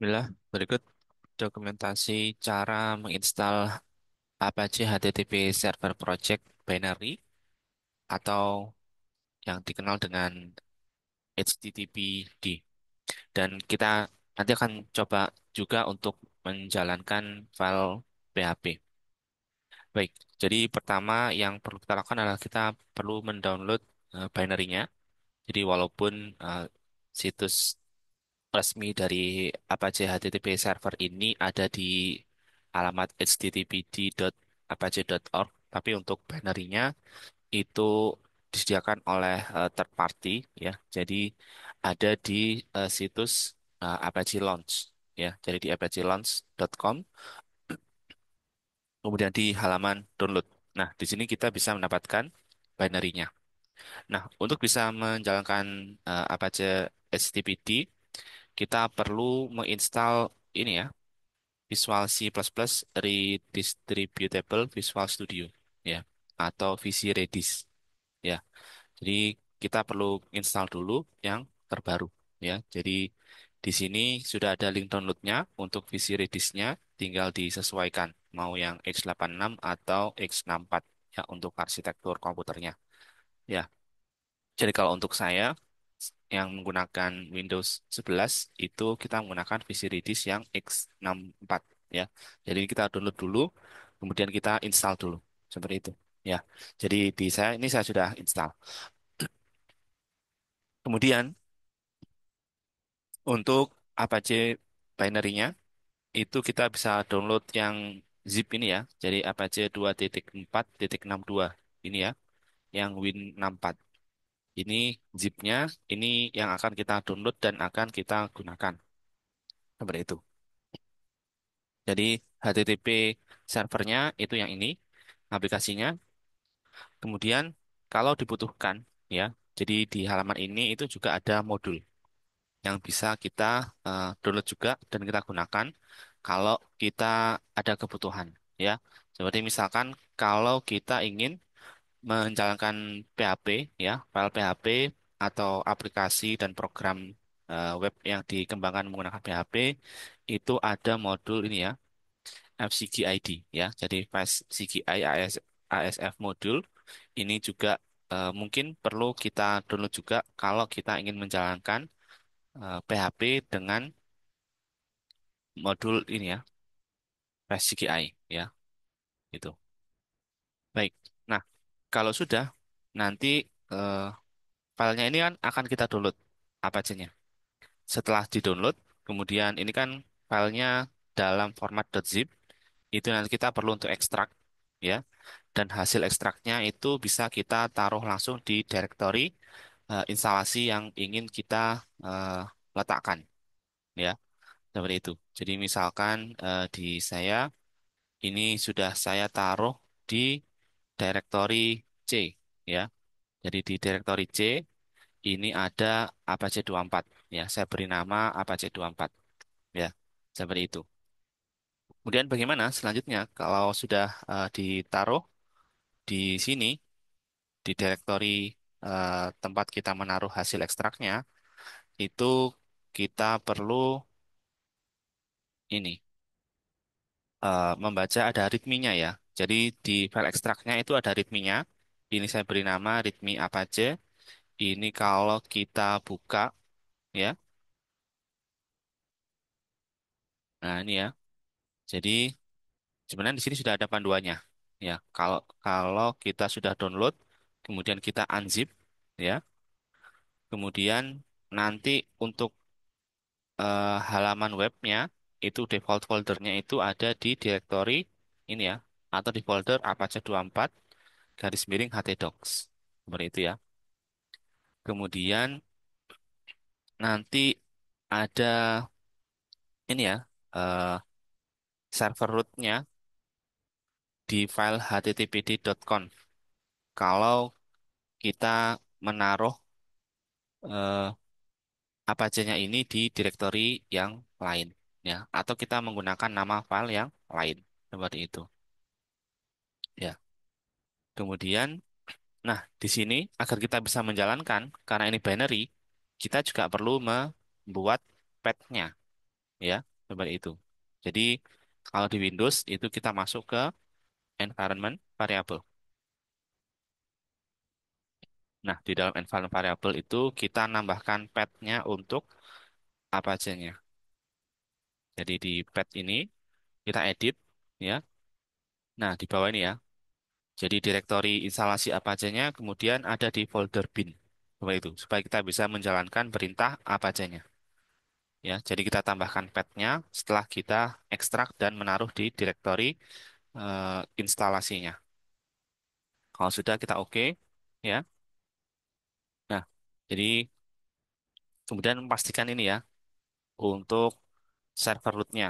Bismillah, berikut dokumentasi cara menginstal Apache HTTP Server Project Binary atau yang dikenal dengan HTTPD. Dan kita nanti akan coba juga untuk menjalankan file PHP. Baik, jadi pertama yang perlu kita lakukan adalah kita perlu mendownload binary-nya. Jadi walaupun situs resmi dari Apache HTTP server ini ada di alamat httpd.apache.org, tapi untuk binary-nya itu disediakan oleh third party ya. Jadi ada di situs Apache Launch ya. Jadi di apachelaunch.com, kemudian di halaman download. Nah, di sini kita bisa mendapatkan binary-nya. Nah, untuk bisa menjalankan Apache HTTPD, kita perlu menginstal ini ya, Visual C++ Redistributable Visual Studio ya, atau VC Redis ya. Jadi kita perlu install dulu yang terbaru ya. Jadi di sini sudah ada link downloadnya untuk VC Redis-nya, tinggal disesuaikan mau yang x86 atau x64 ya untuk arsitektur komputernya. Ya, jadi kalau untuk saya yang menggunakan Windows 11 itu kita menggunakan VC Redis yang x64 ya. Jadi kita download dulu, kemudian kita install dulu seperti itu ya. Jadi di saya ini saya sudah install. Kemudian untuk Apache binary-nya itu kita bisa download yang zip ini ya. Jadi Apache 2.4.62 ini ya, yang Win64. Ini zipnya, ini yang akan kita download dan akan kita gunakan. Seperti itu. Jadi HTTP servernya itu yang ini, aplikasinya. Kemudian kalau dibutuhkan ya, jadi di halaman ini itu juga ada modul yang bisa kita download juga dan kita gunakan kalau kita ada kebutuhan ya. Seperti misalkan kalau kita ingin menjalankan PHP ya, file PHP atau aplikasi dan program web yang dikembangkan menggunakan PHP itu ada modul ini ya, FCGID ya. Jadi Fast CGI ASF modul ini juga mungkin perlu kita download juga kalau kita ingin menjalankan PHP dengan modul ini ya, Fast CGI ya, itu. Baik. Nah, kalau sudah nanti eh, filenya ini kan akan kita download apa aja. Setelah di-download, kemudian ini kan filenya dalam format .zip, itu nanti kita perlu untuk ekstrak, ya. Dan hasil ekstraknya itu bisa kita taruh langsung di direktori instalasi yang ingin kita eh, letakkan, ya. Seperti itu. Jadi misalkan di saya, ini sudah saya taruh di direktori C, ya. Jadi di direktori C, ini ada Apache 24. Ya, saya beri nama Apache 24. Ya, seperti itu. Kemudian bagaimana selanjutnya kalau sudah ditaruh di sini, di direktori tempat kita menaruh hasil ekstraknya, itu kita perlu ini, membaca ada readme-nya ya. Jadi di file ekstraknya itu ada readme-nya. Ini saya beri nama readme Apache. Ini kalau kita buka, ya. Nah, ini ya. Jadi sebenarnya di sini sudah ada panduannya. Ya, kalau kalau kita sudah download, kemudian kita unzip, ya, kemudian nanti untuk halaman webnya itu default foldernya itu ada di direktori ini ya, atau di folder Apache 24 garis miring htdocs seperti itu ya. Kemudian nanti ada ini ya, eh, server rootnya di file httpd.conf. Kalau kita menaruh eh, Apache-nya ini di direktori yang lain ya, atau kita menggunakan nama file yang lain seperti itu ya. Kemudian nah di sini agar kita bisa menjalankan karena ini binary, kita juga perlu membuat path-nya ya. seperti itu. Jadi kalau di Windows itu kita masuk ke environment variable. Nah, di dalam environment variable itu kita nambahkan path-nya untuk apa ajanya. Jadi di path ini kita edit ya. Nah, di bawah ini ya. Jadi direktori instalasi apa ajanya kemudian ada di folder bin. Seperti itu, supaya kita bisa menjalankan perintah apa ajanya. Ya, jadi kita tambahkan path-nya setelah kita ekstrak dan menaruh di direktori instalasinya. Kalau sudah kita oke, ya. Nah, jadi kemudian pastikan ini ya untuk server rootnya.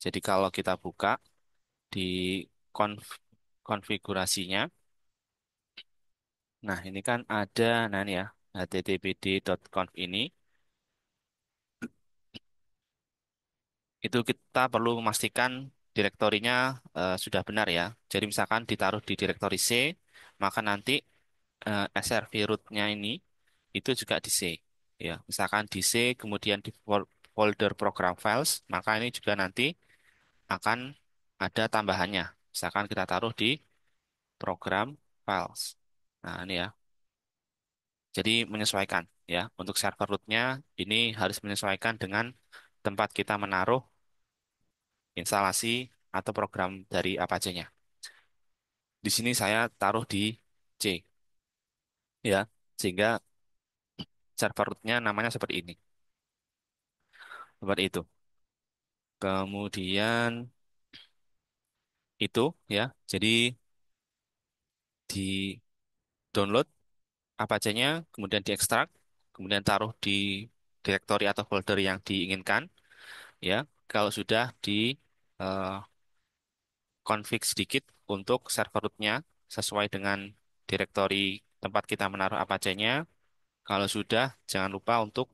Jadi kalau kita buka di konfigurasinya, nah ini kan ada, nah ini ya, httpd.conf ini, itu kita perlu memastikan direktorinya sudah benar ya. Jadi misalkan ditaruh di direktori C, maka nanti SRV root-nya ini itu juga di C. Ya, misalkan di C, kemudian di folder program files, maka ini juga nanti akan ada tambahannya. Misalkan kita taruh di program files. Nah, ini ya. Jadi menyesuaikan ya. Untuk server rootnya ini harus menyesuaikan dengan tempat kita menaruh instalasi atau program dari Apache-nya. Di sini saya taruh di C ya. Sehingga server rootnya namanya seperti ini. Seperti itu. Kemudian itu ya. Jadi di download Apache-nya, kemudian diekstrak, kemudian taruh di direktori atau folder yang diinginkan ya. Kalau sudah di eh, config sedikit untuk server rootnya sesuai dengan direktori tempat kita menaruh Apache-nya. Kalau sudah, jangan lupa untuk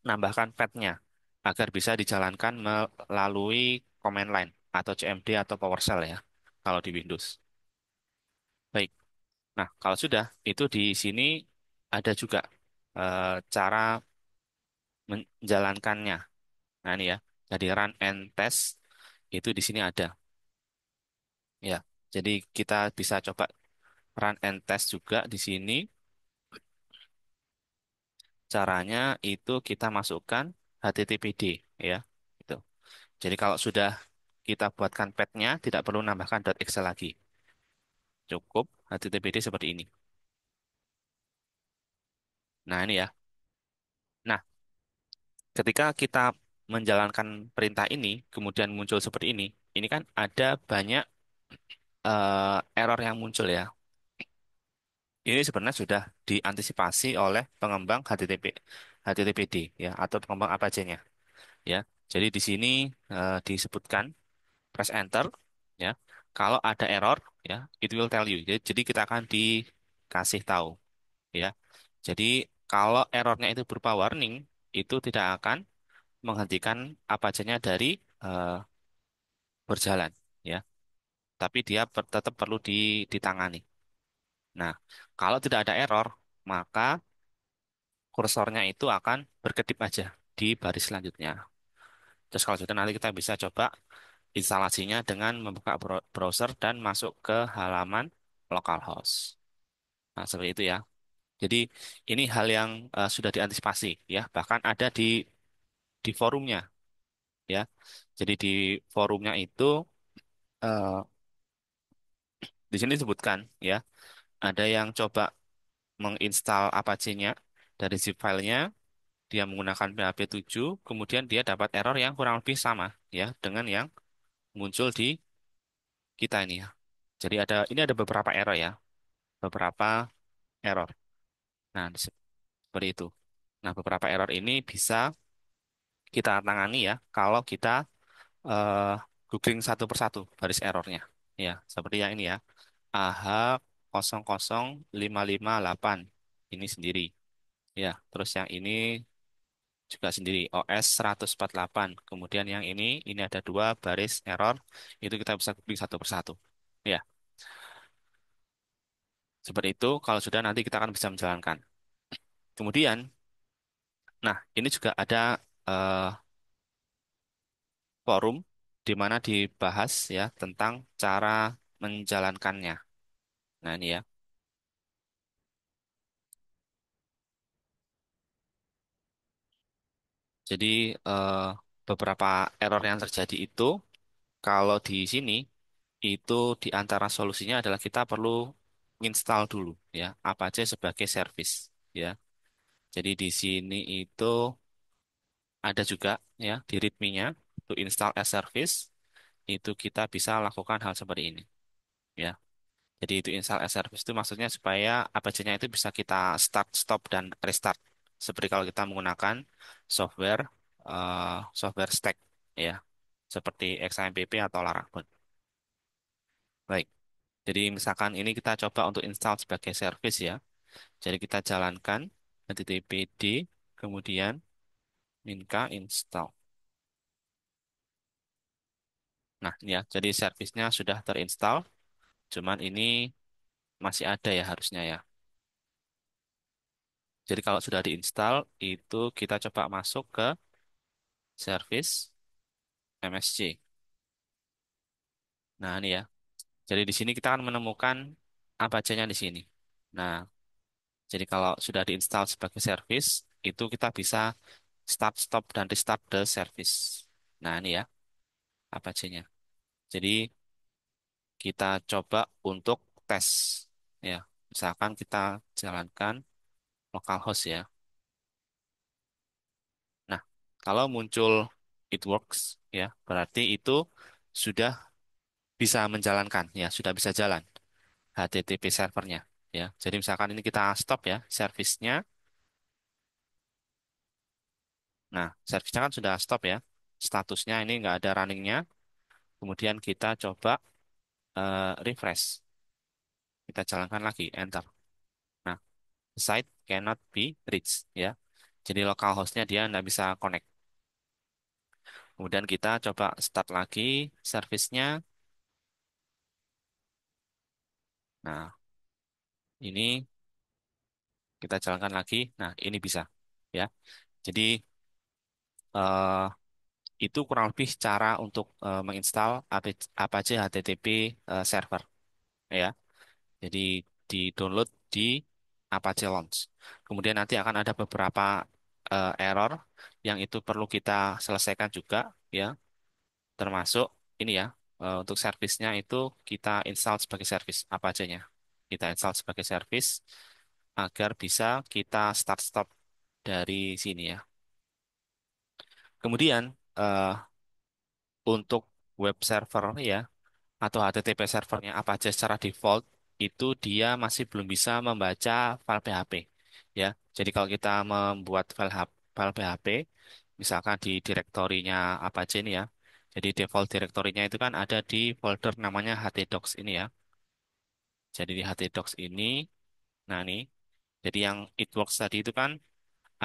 menambahkan path-nya agar bisa dijalankan melalui command line atau CMD atau PowerShell ya kalau di Windows. Baik. Nah, kalau sudah, itu di sini ada juga cara menjalankannya. Nah, ini ya. Jadi run and test itu di sini ada. Ya. Jadi kita bisa coba run and test juga di sini. Caranya itu kita masukkan HTTPD ya. Gitu. Jadi kalau sudah kita buatkan path-nya, tidak perlu nambahkan .exe lagi. Cukup HTTPD seperti ini. Nah, ini ya. Nah, ketika kita menjalankan perintah ini, kemudian muncul seperti ini kan ada banyak error yang muncul ya. Ini sebenarnya sudah diantisipasi oleh pengembang HTTPD ya atau pengembang Apache-nya ya. Jadi di sini disebutkan press enter ya. Kalau ada error ya, it will tell you. Jadi kita akan dikasih tahu ya. Jadi kalau errornya itu berupa warning, itu tidak akan menghentikan Apache-nya dari eh, berjalan ya. Tapi dia tetap perlu ditangani. Nah, kalau tidak ada error, maka kursornya itu akan berkedip aja di baris selanjutnya. Terus kalau sudah nanti kita bisa coba instalasinya dengan membuka browser dan masuk ke halaman localhost. Nah, seperti itu ya. Jadi ini hal yang sudah diantisipasi ya, bahkan ada di forumnya ya. Jadi di forumnya itu eh, di sini disebutkan ya, ada yang coba menginstal Apache-nya dari zip filenya, dia menggunakan PHP 7, kemudian dia dapat error yang kurang lebih sama ya dengan yang muncul di kita ini ya. Jadi ini ada beberapa error ya, beberapa error. Nah, seperti itu. Nah, beberapa error ini bisa kita tangani ya kalau kita eh, googling satu persatu baris errornya. Ya, seperti yang ini ya. AH 00558 ini sendiri. Ya, terus yang ini juga sendiri OS 148. Kemudian yang ini ada dua baris error, itu kita bisa klik satu persatu. Ya, seperti itu. Kalau sudah nanti kita akan bisa menjalankan. Kemudian, nah ini juga ada forum di mana dibahas ya tentang cara menjalankannya. Nah, ini ya. Jadi eh, beberapa error yang terjadi itu kalau di sini itu di antara solusinya adalah kita perlu install dulu ya Apache sebagai service ya. Jadi di sini itu ada juga ya di README-nya to install as service itu kita bisa lakukan hal seperti ini ya. Jadi itu install as service itu maksudnya supaya Apache-nya itu bisa kita start, stop dan restart. Seperti kalau kita menggunakan software software stack ya, seperti XAMPP atau Laravel. Baik. Jadi misalkan ini kita coba untuk install sebagai service ya. Jadi kita jalankan httpd kemudian minka install. Nah, ini ya. Jadi servicenya sudah terinstall, cuman ini masih ada ya harusnya ya. Jadi kalau sudah diinstal, itu kita coba masuk ke service MSC. Nah, ini ya. Jadi di sini kita akan menemukan apa aja di sini. Nah, jadi kalau sudah diinstal sebagai service, itu kita bisa start, stop, dan restart the service. Nah, ini ya apa aja. Jadi kita coba untuk tes. Ya, misalkan kita jalankan localhost ya. Nah, kalau muncul it works ya, berarti itu sudah bisa menjalankan ya, sudah bisa jalan HTTP servernya ya. Jadi misalkan ini kita stop ya servisnya. Nah, servisnya kan sudah stop ya. Statusnya ini nggak ada runningnya. Kemudian kita coba refresh. Kita jalankan lagi, enter. Nah, site cannot be reached ya. Jadi localhostnya dia nggak bisa connect. Kemudian kita coba start lagi servisnya. Nah, ini kita jalankan lagi. Nah, ini bisa ya. Jadi eh, itu kurang lebih cara untuk menginstal Apache HTTP server ya. Jadi di-download di Apache Launch. Kemudian nanti akan ada beberapa error yang itu perlu kita selesaikan juga ya, termasuk ini ya. Untuk servisnya itu kita install sebagai service Apache-nya. Kita install sebagai service agar bisa kita start stop dari sini ya. Kemudian untuk web server ya atau HTTP servernya apa aja secara default itu dia masih belum bisa membaca file PHP ya. Jadi kalau kita membuat file PHP misalkan di direktorinya apa aja ini ya. Jadi default direktorinya itu kan ada di folder namanya htdocs ini ya. Jadi di htdocs ini, nah ini, jadi yang it works tadi itu kan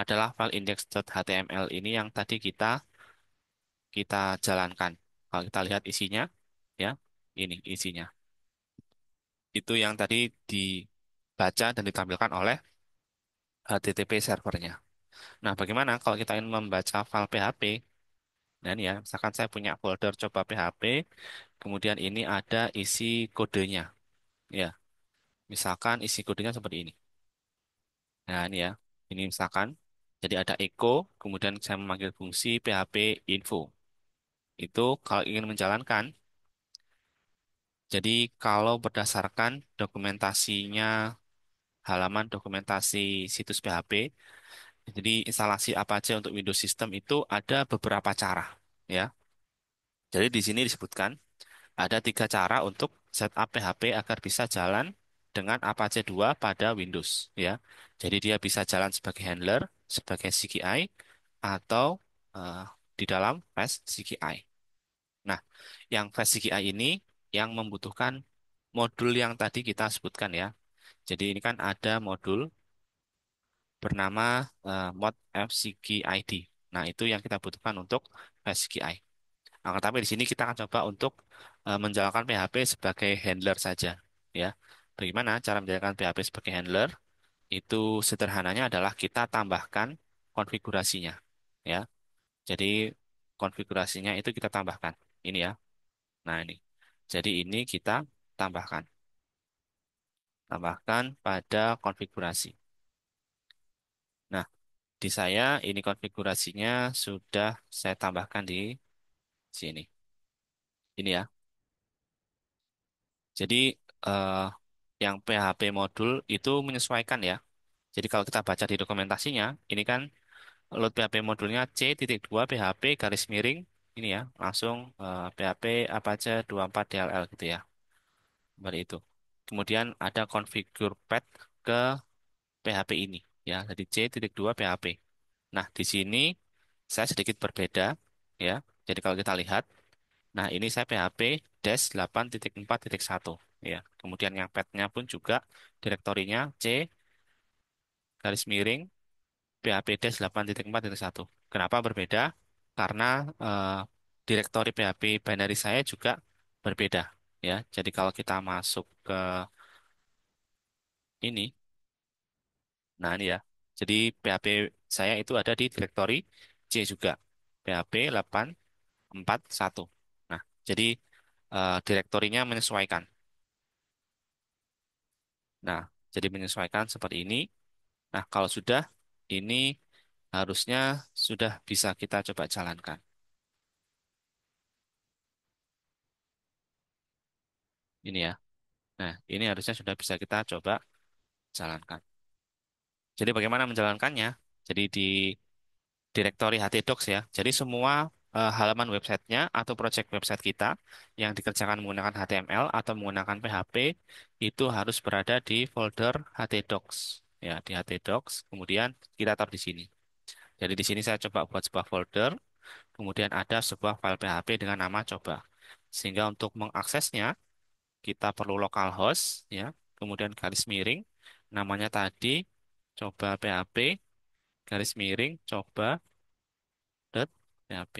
adalah file index.html ini yang tadi kita jalankan. Kalau kita lihat isinya, ya, ini isinya. Itu yang tadi dibaca dan ditampilkan oleh HTTP servernya. Nah, bagaimana kalau kita ingin membaca file PHP? Nah, ini ya, misalkan saya punya folder coba PHP, kemudian ini ada isi kodenya. Ya, misalkan isi kodenya seperti ini. Nah, ini ya, ini misalkan, jadi ada echo, kemudian saya memanggil fungsi PHP info. Itu kalau ingin menjalankan, jadi kalau berdasarkan dokumentasinya, halaman dokumentasi situs PHP, jadi instalasi apa aja untuk Windows System itu ada beberapa cara, ya. Jadi di sini disebutkan ada 3 cara untuk setup PHP agar bisa jalan dengan Apache 2 pada Windows, ya. Jadi dia bisa jalan sebagai handler, sebagai CGI, atau eh, di dalam fast CGI. Nah, yang fast CGI ini yang membutuhkan modul yang tadi kita sebutkan ya. Jadi ini kan ada modul bernama mod FCGID. Nah, itu yang kita butuhkan untuk FCGI. Nah, tapi di sini kita akan coba untuk menjalankan PHP sebagai handler saja, ya. Bagaimana cara menjalankan PHP sebagai handler? Itu sederhananya adalah kita tambahkan konfigurasinya, ya. Jadi konfigurasinya itu kita tambahkan. Ini ya. Nah, ini. Jadi ini kita tambahkan. Tambahkan pada konfigurasi. Nah, di saya ini konfigurasinya sudah saya tambahkan di sini. Ini ya. Jadi eh, yang PHP modul itu menyesuaikan ya. Jadi kalau kita baca di dokumentasinya, ini kan load PHP modulnya C.2 PHP garis miring ini ya, langsung PHP apa aja 24 DLL gitu ya. Seperti itu. Kemudian ada configure path ke PHP ini ya, jadi C.2 PHP. Nah, di sini saya sedikit berbeda ya. Jadi kalau kita lihat, nah ini saya PHP dash 8.4.1 ya. Kemudian yang path-nya pun juga direktorinya C garis miring PHP dash 8.4.1. Kenapa berbeda? Karena eh, direktori PHP binary saya juga berbeda ya. Jadi kalau kita masuk ke ini, nah ini ya. Jadi PHP saya itu ada di direktori C juga. PHP 8.4.1. Nah, jadi direktorinya menyesuaikan. Nah, jadi menyesuaikan seperti ini. Nah, kalau sudah, ini harusnya sudah bisa kita coba jalankan. Ini ya. Nah, ini harusnya sudah bisa kita coba jalankan. Jadi bagaimana menjalankannya? Jadi di direktori htdocs ya. Jadi semua halaman websitenya atau project website kita yang dikerjakan menggunakan HTML atau menggunakan PHP itu harus berada di folder htdocs. Ya, di htdocs. Kemudian kita taruh di sini. Jadi di sini saya coba buat sebuah folder. Kemudian ada sebuah file PHP dengan nama coba. Sehingga untuk mengaksesnya kita perlu localhost ya. Kemudian garis miring namanya tadi coba PHP garis miring coba dot PHP.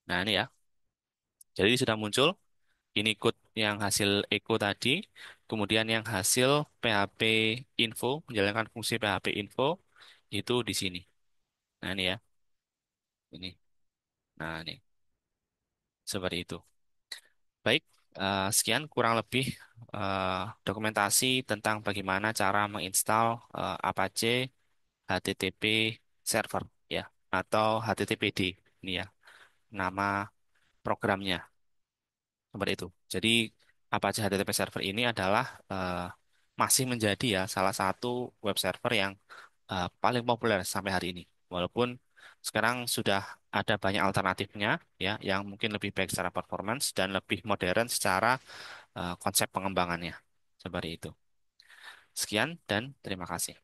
Nah, ini ya. Jadi sudah muncul ini code yang hasil echo tadi, kemudian yang hasil PHP info menjalankan fungsi PHP info itu di sini. Nah, ini ya. Ini. Nah, ini seperti itu. Baik, sekian kurang lebih dokumentasi tentang bagaimana cara menginstal Apache HTTP server ya atau HTTPD ini ya nama programnya seperti itu. Jadi Apache HTTP server ini adalah masih menjadi ya salah satu web server yang paling populer sampai hari ini. Walaupun sekarang sudah ada banyak alternatifnya ya yang mungkin lebih baik secara performance dan lebih modern secara konsep pengembangannya. Seperti itu. Sekian dan terima kasih.